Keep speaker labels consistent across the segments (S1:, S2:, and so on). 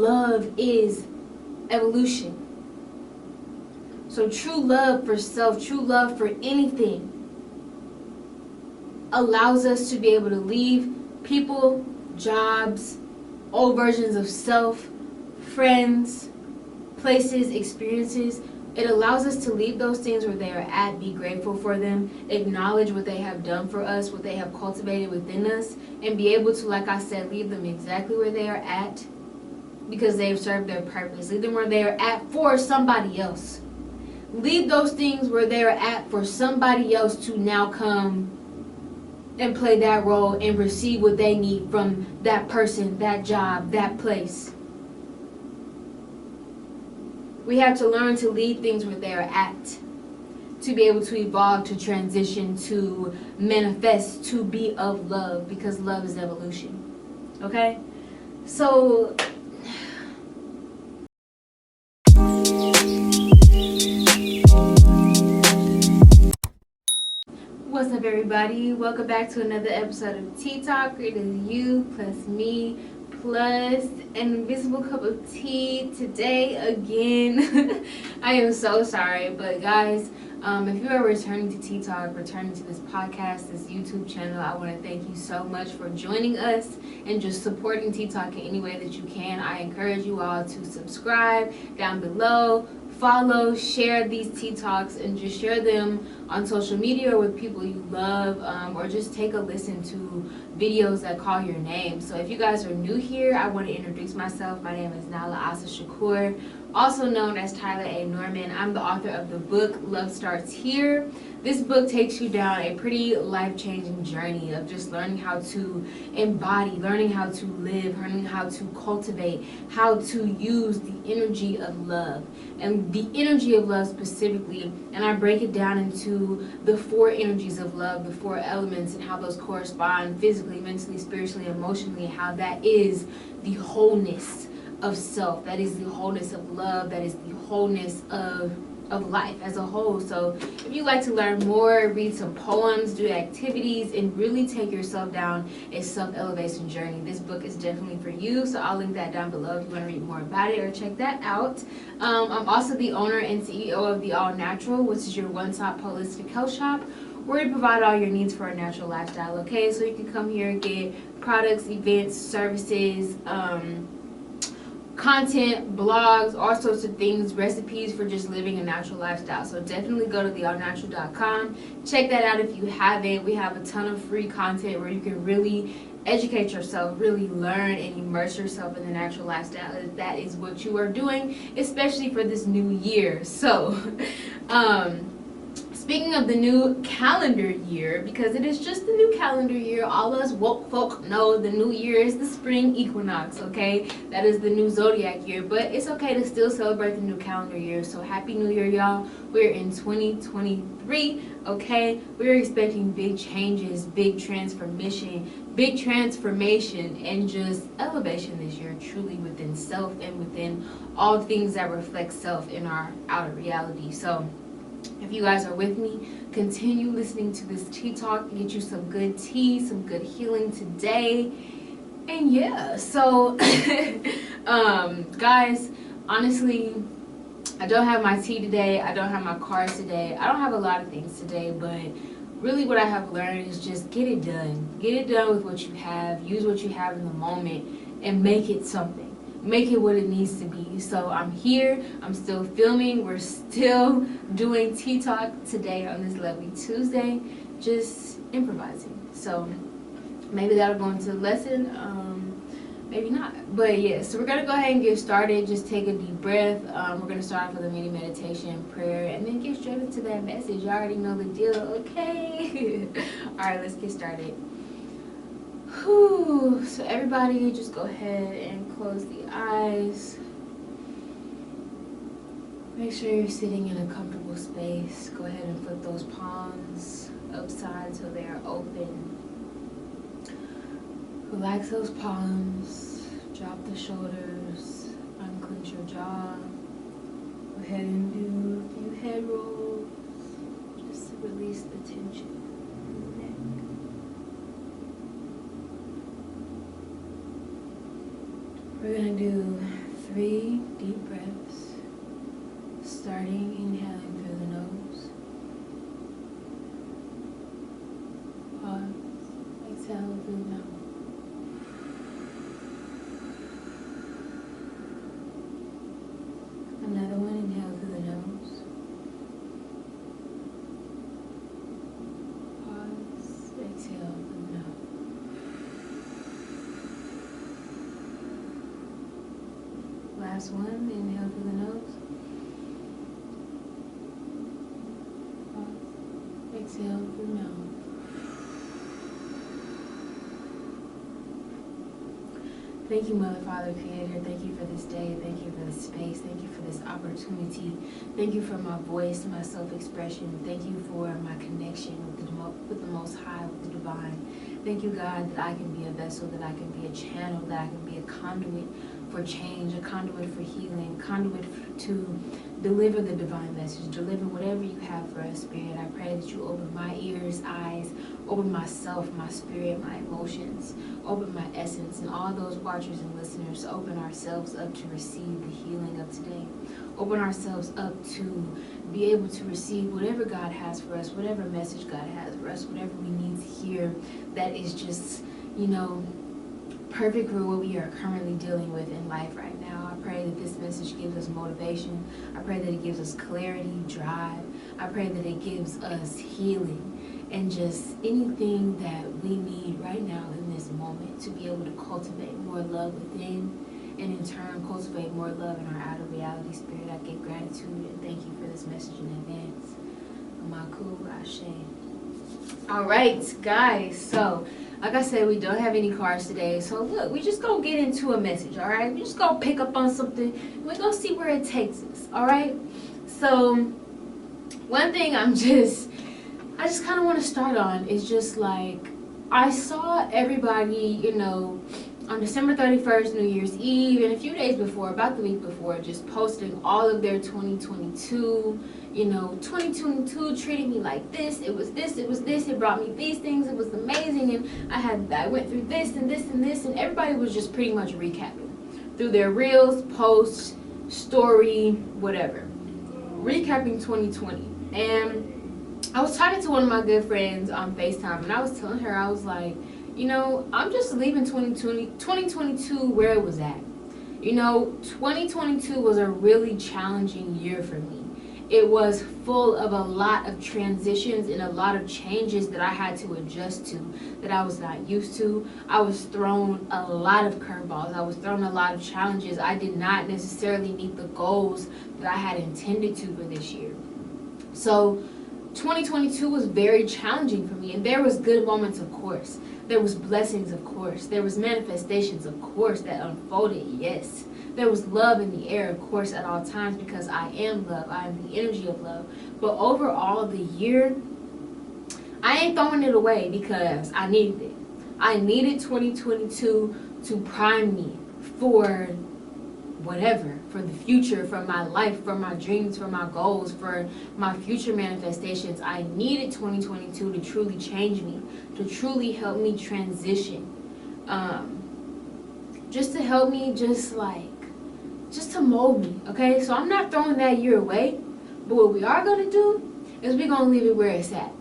S1: Love is evolution. So true love for self, true love for anything, allows us to be able to leave people, jobs, old versions of self, friends, places, experiences. It allows us to leave those things where they are at, be grateful for them, acknowledge what they have done for us, what they have cultivated within us, and be able to, like I said, leave them exactly where they are at because they've served their purpose. Leave them where they are at for somebody else. Leave those things where they are at for somebody else to now come and play that role and receive what they need from that person, that job, that place. We have to learn to leave things where they are at, to be able to evolve, to transition, to manifest, to be of love, because love is evolution. Okay? So what's up, everybody? Welcome back to another episode of TTALK. It is you plus me plus an invisible cup of tea today again. I am so sorry, but guys, if you are returning to TTALK, returning to this podcast, this YouTube channel, I want to thank you so much for joining us and just supporting TTALK in any way that you can. I encourage you all to subscribe down below, follow, share these TTALKs, and just share them on social media or with people you love, or just take a listen to videos that call your name. So if you guys are new here, I want to introduce myself. My name is Nala Asa Shakur, also known as Tyler A. Norman. I'm the author of the book Love Starts Here. This book takes you down a pretty life-changing journey of just learning how to embody, learning how to live, learning how to cultivate, how to use the energy of love. And the energy of love specifically, and I break it down into the 4 energies of love, the 4 elements, and how those correspond physically, mentally, spiritually, emotionally, how that is the wholeness of self, that is the wholeness of love, that is the wholeness of life as a whole. So if you like to learn more, read some poems, do activities, and really take yourself down a self-elevation journey, this book is definitely for you. So I'll link that down below if you want to read more about it or check that out. I'm also the owner and CEO of The All Natural, which is your one-stop holistic health shop, where we provide all your needs for a natural lifestyle. Okay, so you can come here and get products, events, services, content, blogs, all sorts of things, recipes for just living a natural lifestyle. So definitely go to theallnatural.com. Check that out if you haven't. We have a ton of free content where you can really educate yourself, really learn and immerse yourself in the natural lifestyle if that is what you are doing, especially for this new year. So speaking of the new calendar year, because it is just the new calendar year, all us woke folk know the new year is the spring equinox, okay? That is the new zodiac year, but it's okay to still celebrate the new calendar year. So happy new year, y'all. We're in 2023, okay? We're expecting big changes, big transformation, and just elevation this year, truly within self and within all things that reflect self in our outer reality. So if you guys are with me, continue listening to this tea talk, get you some good tea, some good healing today. And yeah, so guys, honestly, I don't have my tea today, I don't have my cards today, I don't have a lot of things today, but really what I have learned is just get it done with what you have, use what you have in the moment, and make it something. Make it what it needs to be. So I'm here, I'm still filming, we're still doing Tea Talk today on this lovely Tuesday, just improvising. So maybe that'll go into the lesson, maybe not. But yeah, so we're gonna go ahead and get started. Just take a deep breath. We're gonna start off with a mini meditation, prayer, and then get straight into that message. You already know the deal, okay? Alright, let's get started. Whew. So everybody just go ahead and close the eyes. Make sure you're sitting in a comfortable space. Go ahead and flip those palms upside so they are open. Relax those palms. Drop the shoulders. Unclench your jaw. Go ahead and do a few head rolls just to release the tension. We're going to do 3 deep breaths, starting inhaling through the nose. Pause, exhale through the mouth. Another one, inhale through the nose. Pause, exhale through the mouth. Last one, inhale through the nose. Pause, exhale through the mouth. Thank you, Mother, Father, Creator. Thank you for this day. Thank you for this space. Thank you for this opportunity. Thank you for my voice, my self-expression. Thank you for my connection with the Most High, with the Divine. Thank you, God, that I can be a vessel, that I can be a channel, that I can be a conduit for change, a conduit for healing, conduit to deliver the divine message, deliver whatever you have for us, Spirit. I pray that you open my ears, eyes, open myself, my spirit, my emotions, open my essence, and all those watchers and listeners, open ourselves up to receive the healing of today. Open ourselves up to be able to receive whatever God has for us, whatever message God has for us, whatever we need to hear that is just, perfect for what we are currently dealing with in life right now. I pray that this message gives us motivation. I pray that it gives us clarity, drive. I pray that it gives us healing and just anything that we need right now in this moment to be able to cultivate more love within and in turn cultivate more love in our outer reality. Spirit, I give gratitude and thank you for this message in advance. Amaku Ashe. All right, guys, so like I said, we don't have any cards today. So look, we just gonna get into a message, all right? We just gonna pick up on something. We're gonna see where it takes us, all right? So one thing I just kind of want to start on is just like, I saw everybody, on December 31st, New Year's Eve, and a few days before, about the week before, just posting all of their 2022, 2022 treated me like this, it was this, it brought me these things, it was amazing, and I went through this and this and this, and everybody was just pretty much recapping through their reels, posts, story, whatever, recapping 2020. And I was talking to one of my good friends on FaceTime, and I was telling her, I was like, I'm just leaving 2022 where it was at. 2022 was a really challenging year for me. It was full of a lot of transitions and a lot of changes that I had to adjust to, that I was not used to. I was thrown a lot of curveballs. I was thrown a lot of challenges. I did not necessarily meet the goals that I had intended to for this year. So 2022 was very challenging for me, and there was good moments, of course. There was blessings, of course. There was manifestations, of course, that unfolded, yes. There was love in the air, of course, at all times, because I am love. I am the energy of love. But overall, the year, I ain't throwing it away because I needed it. I needed 2022 to prime me for whatever, for the future, for my life, for my dreams, for my goals, for my future manifestations. I needed 2022 to truly change me, to truly help me transition, just to help me, just to mold me, okay? So I'm not throwing that year away, but what we are going to do is we're going to leave it where it's at.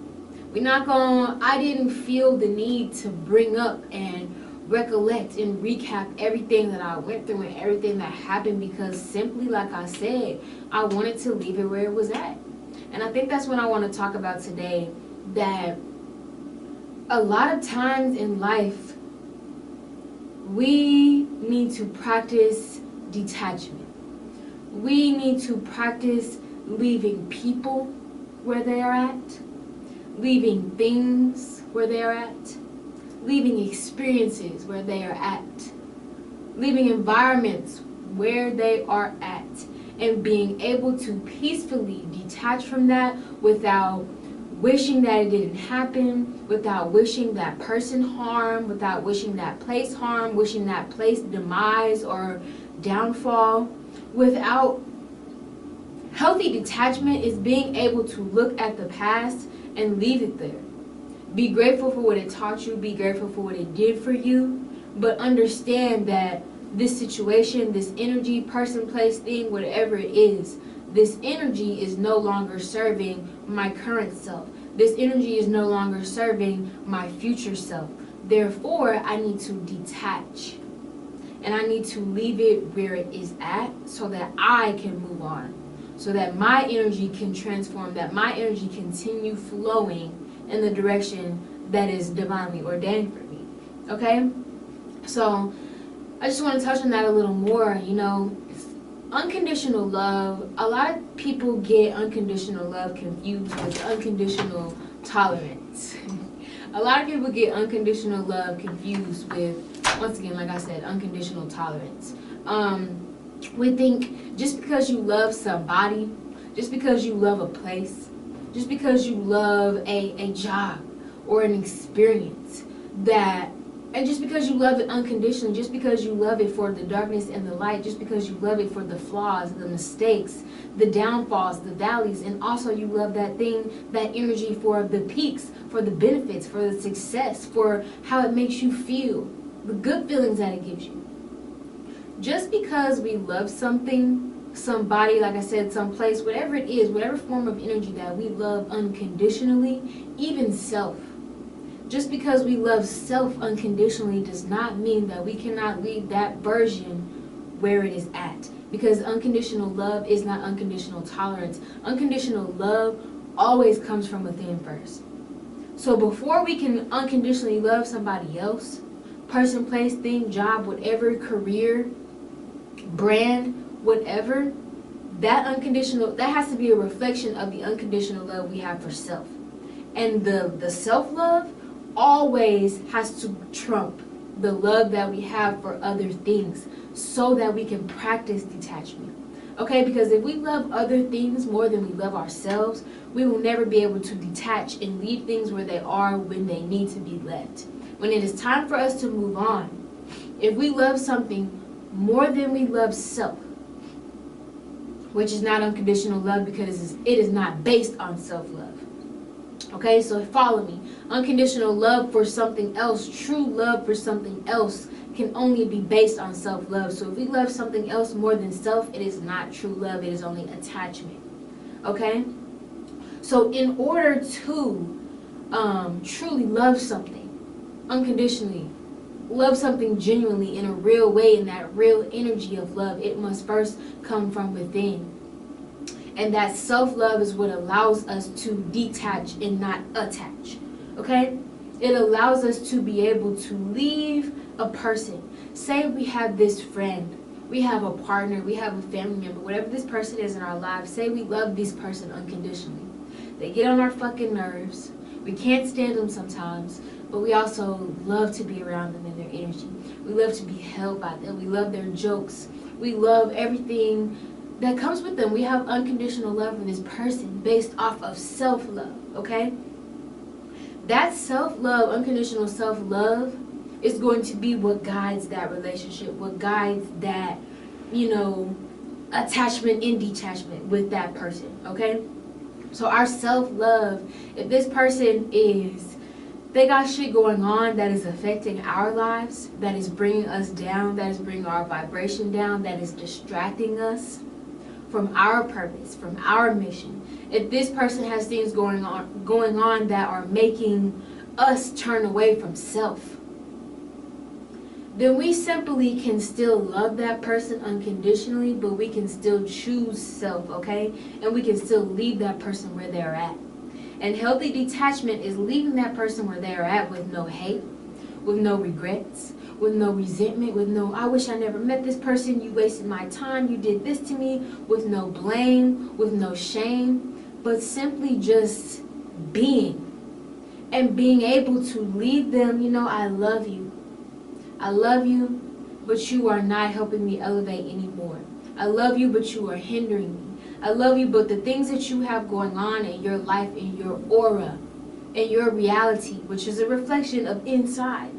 S1: I didn't feel the need to bring up and recollect and recap everything that I went through and everything that happened, because simply, like I said, I wanted to leave it where it was at. And I think that's what I want to talk about today, that a lot of times in life, we need to practice detachment. We need to practice leaving people where they are at, leaving things where they are at, leaving experiences where they are at, leaving environments where they are at, and being able to peacefully detach from that without wishing that it didn't happen, without wishing that person harm, without wishing that place harm, wishing that place demise or downfall. Without healthy detachment is being able to look at the past and leave it there. Be grateful for what it taught you, be grateful for what it did for you, but understand that this situation, this energy, person, place, thing, whatever it is, this energy is no longer serving my current self. This energy is no longer serving my future self. Therefore, I need to detach. And I need to leave it where it is at so that I can move on. So that my energy can transform, that my energy continue flowing in the direction that is divinely ordained for me. Okay? So, I just want to touch on that a little more. You know, unconditional love, a lot of people get unconditional love confused with unconditional tolerance. A lot of people get unconditional love confused with, once again, like I said, unconditional tolerance. We think just because you love somebody, just because you love a place, just because you love a job or an experience, and just because you love it unconditionally, just because you love it for the darkness and the light, just because you love it for the flaws, the mistakes, the downfalls, the valleys, and also you love that thing, that energy for the peaks, for the benefits, for the success, for how it makes you feel, the good feelings that it gives you. Just because we love something, somebody, like I said, someplace, whatever it is, whatever form of energy that we love unconditionally, even self. Just because we love self unconditionally does not mean that we cannot leave that version where it is at. Because unconditional love is not unconditional tolerance. Unconditional love always comes from within first. So before we can unconditionally love somebody else, person, place, thing, job, whatever, career, brand, whatever, that has to be a reflection of the unconditional love we have for self. And the self-love always has to trump the love that we have for other things so that we can practice detachment. Okay, because if we love other things more than we love ourselves, we will never be able to detach and leave things where they are when they need to be left. When it is time for us to move on, if we love something more than we love self, which is not unconditional love because it is not based on self-love. Okay, so follow me. Unconditional love for something else, true love for something else can only be based on self-love. So if we love something else more than self, it is not true love. It is only attachment. Okay? So in order to truly love something unconditionally, love something genuinely in a real way, in that real energy of love, it must first come from within. And that self-love is what allows us to detach and not attach. Okay? It allows us to be able to leave a person. Say we have this friend, we have a partner, we have a family member, whatever this person is in our lives. Say we love this person unconditionally. They get on our fucking nerves. We can't stand them sometimes, but we also love to be around them and their energy. We love to be held by them. We love their jokes. We love everything that comes with them. We have unconditional love for this person based off of self-love, okay? That self-love, unconditional self-love, is going to be what guides that relationship, what guides that, attachment and detachment with that person, okay? So our self-love, if this person they got shit going on that is affecting our lives, that is bringing us down, that is bringing our vibration down, that is distracting us from our purpose, from our mission. If this person has things going on that are making us turn away from self, then we simply can still love that person unconditionally, but we can still choose self, okay? And we can still leave that person where they're at. And healthy detachment is leaving that person where they're at with no hate, with no regrets, with no resentment, with no, I wish I never met this person, you wasted my time, you did this to me, with no blame, with no shame, but simply just being. And being able to leave them, I love you. I love you, but you are not helping me elevate anymore. I love you, but you are hindering me. I love you, but the things that you have going on in your life, in your aura, in your reality, which is a reflection of inside,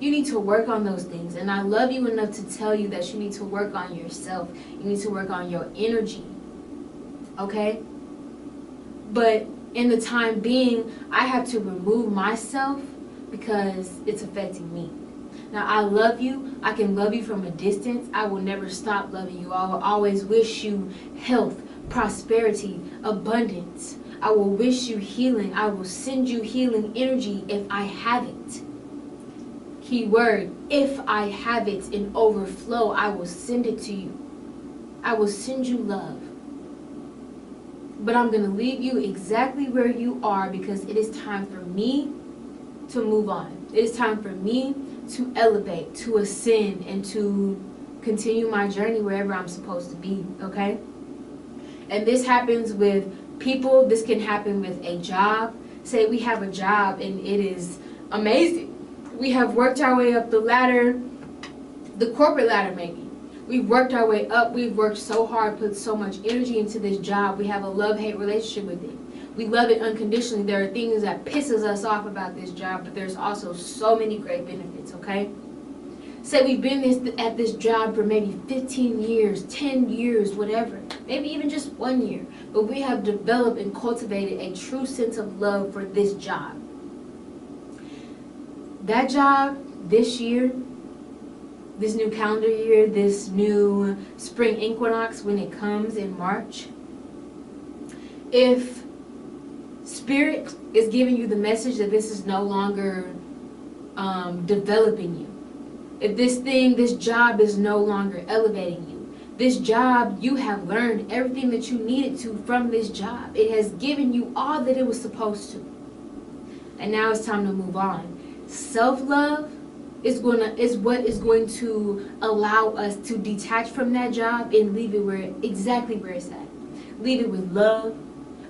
S1: you need to work on those things. And I love you enough to tell you that you need to work on yourself. You need to work on your energy. Okay? But in the time being, I have to remove myself because it's affecting me. Now, I love you. I can love you from a distance. I will never stop loving you. I will always wish you health, prosperity, abundance. I will wish you healing. I will send you healing energy if I have it. Keyword, if I have it in overflow, I will send it to you. I will send you love. But I'm going to leave you exactly where you are because it is time for me to move on. It is time for me to elevate, to ascend, and to continue my journey wherever I'm supposed to be, okay? And this happens with people. This can happen with a job. Say we have a job and it is amazing. We have worked our way up the ladder, the corporate ladder maybe. We've worked our way up. We've worked so hard, put so much energy into this job. We have a love-hate relationship with it. We love it unconditionally. There are things that pisses us off about this job, but there's also so many great benefits, okay? Say we've been at this job for maybe 15 years, 10 years, whatever. Maybe even just 1 year. But we have developed and cultivated a true sense of love for this job. That job this year, this new calendar year, this new spring equinox when it comes in March, if Spirit is giving you the message that this is no longer developing you, if this job is no longer elevating you, this job, you have learned everything that you needed to from this job. It has given you all that it was supposed to. And now it's time to move on. Self-love is what is going to allow us to detach from that job and leave it exactly where it's at. Leave it with love,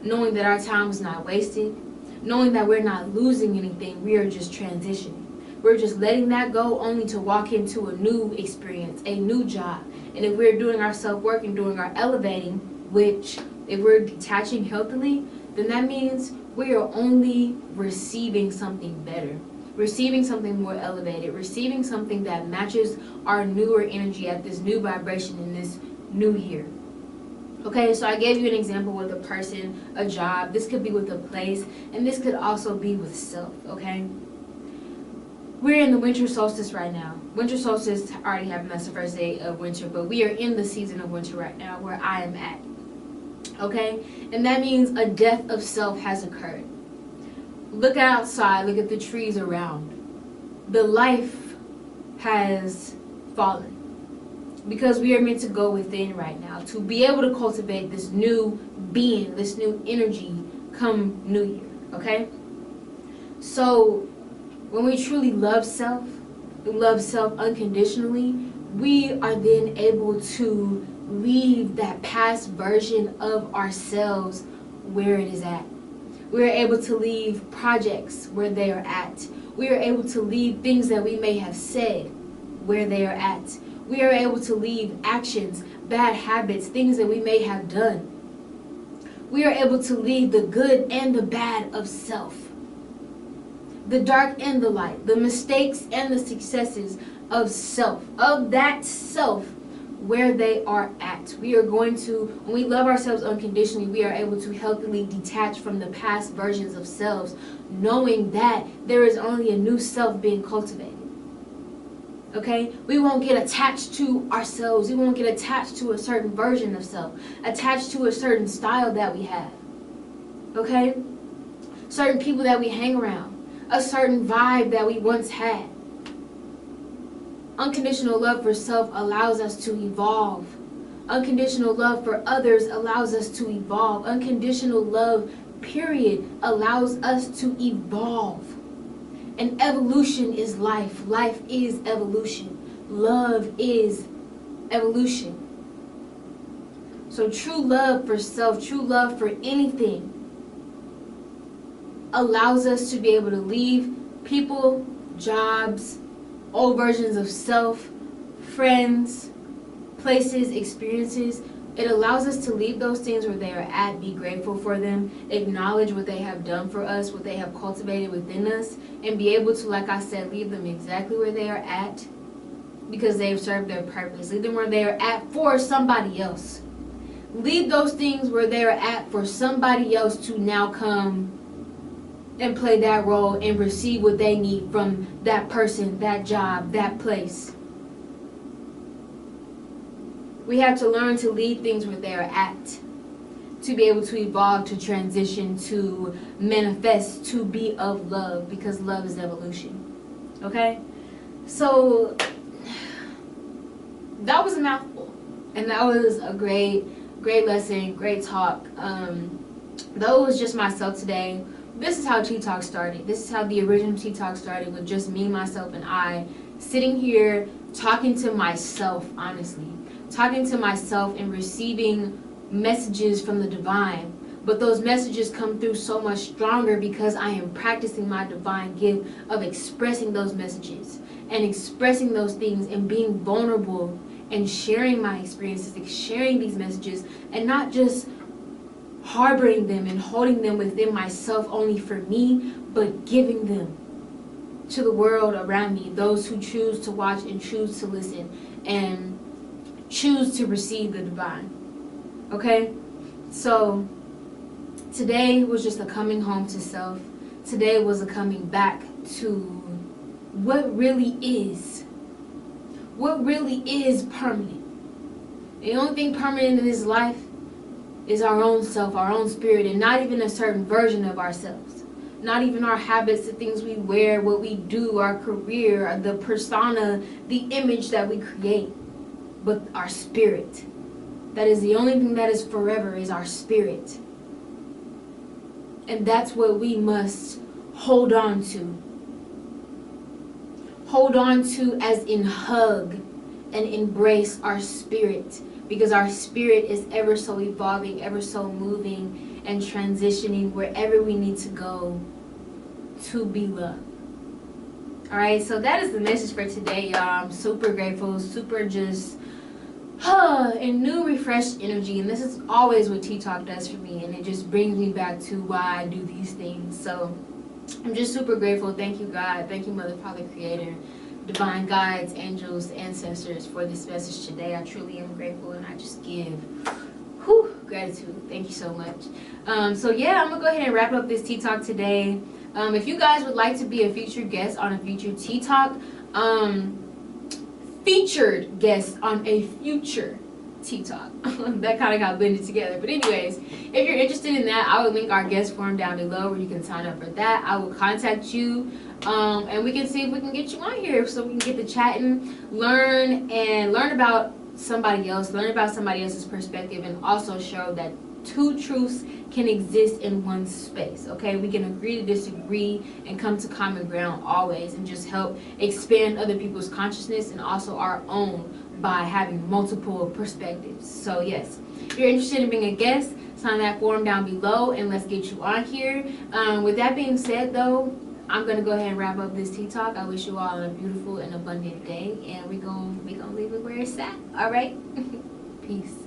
S1: knowing that our time was not wasted, knowing that we're not losing anything, we are just transitioning. We're just letting that go only to walk into a new experience, a new job. And if we're doing our self-work and doing our elevating, which if we're detaching healthily, then that means we are only receiving something better. Receiving something more elevated, receiving something that matches our newer energy at this new vibration in this new year. Okay, so I gave you an example with a person, a job. This could be with a place, and this could also be with self, okay? We're in the winter solstice right now. Winter solstice already happened. That's the first day of winter, but we are in the season of winter right now where I am at, okay? And that means a death of self has occurred. Look outside, look at the trees around. The life has fallen. Because we are meant to go within right now to be able to cultivate this new being, this new energy come New Year, okay? So when we truly love self unconditionally, we are then able to leave that past version of ourselves where it is at. We are able to leave projects where they are at. We are able to leave things that we may have said where they are at. We are able to leave actions, bad habits, things that we may have done. We are able to leave the good and the bad of self. The dark and the light. The mistakes and the successes of self. Of that self where they are at. We are going to, when we love ourselves unconditionally, we are able to healthily detach from the past versions of selves, knowing that there is only a new self being cultivated. Okay? We won't get attached to ourselves. We won't get attached to a certain version of self, attached to a certain style that we have. Okay? Certain people that we hang around, a certain vibe that we once had. Unconditional love for self allows us to evolve. Unconditional love for others allows us to evolve. Unconditional love, period, allows us to evolve. And evolution is life. Life is evolution. Love is evolution. So true love for self, true love for anything, allows us to be able to leave people, jobs, old versions of self, friends, places, experiences. It allows us to leave those things where they are at, be grateful for them, acknowledge what they have done for us, what they have cultivated within us, and be able to, like I said, leave them exactly where they are at because they have served their purpose. Leave them where they are at for somebody else. Leave those things where they are at for somebody else to now come and play that role and receive what they need from that person, that job, that place. We have to learn to leave things where they are at, to be able to evolve, to transition, to manifest, to be of love, because love is evolution. Okay? So that was a mouthful, and that was a great lesson, great talk. That was just myself today. This is how TTALK started. This is how the original TTALK started, with just me, myself, and I sitting here talking to myself, honestly. Talking to myself and receiving messages from the divine. But those messages come through so much stronger because I am practicing my divine gift of expressing those messages and expressing those things and being vulnerable and sharing my experiences, and sharing these messages, and not just harboring them and holding them within myself only for me, but giving them to the world around me, those who choose to watch and choose to listen and choose to receive the divine. Okay? So today was just a coming home to self. Today was a coming back to what really is. What really is permanent. The only thing permanent in this life is our own self, our own spirit, and not even a certain version of ourselves. Not even our habits, the things we wear, what we do, our career, the persona, the image that we create, but our spirit. That is the only thing that is forever, is our spirit. And that's what we must hold on to. Hold on to as in hug and embrace our spirit. Because our spirit is ever so evolving, ever so moving and transitioning wherever we need to go to be loved. Alright, so that is the message for today, y'all. I'm super grateful, super just and new refreshed energy. And this is always what TTALK does for me. And it just brings me back to why I do these things. So I'm just super grateful. Thank you, God. Thank you, Mother, Father, Creator, divine guides, angels, ancestors, for this message today. I truly am grateful, and I just give gratitude. Thank you so much. So yeah, I'm gonna go ahead and wrap up this TTALK today. If you guys would like to be a featured guest on a future TTALK, featured guest on a future TTALK. That kind of got blended together. But anyways, if you're interested in that, I will link our guest form down below where you can sign up for that. I will contact you, and we can see if we can get you on here so we can get to chatting, learn about somebody else, learn about somebody else's perspective, and also show that two truths can exist in one space. Okay, we can agree to disagree and come to common ground always, and just help expand other people's consciousness and also our own by having multiple perspectives. So yes, if you're interested in being a guest, sign that form down below and let's get you on here. With that being said though, I'm gonna go ahead and wrap up this TTALK. I wish you all a beautiful and abundant day, and we gonna leave it where it's at. All right. Peace.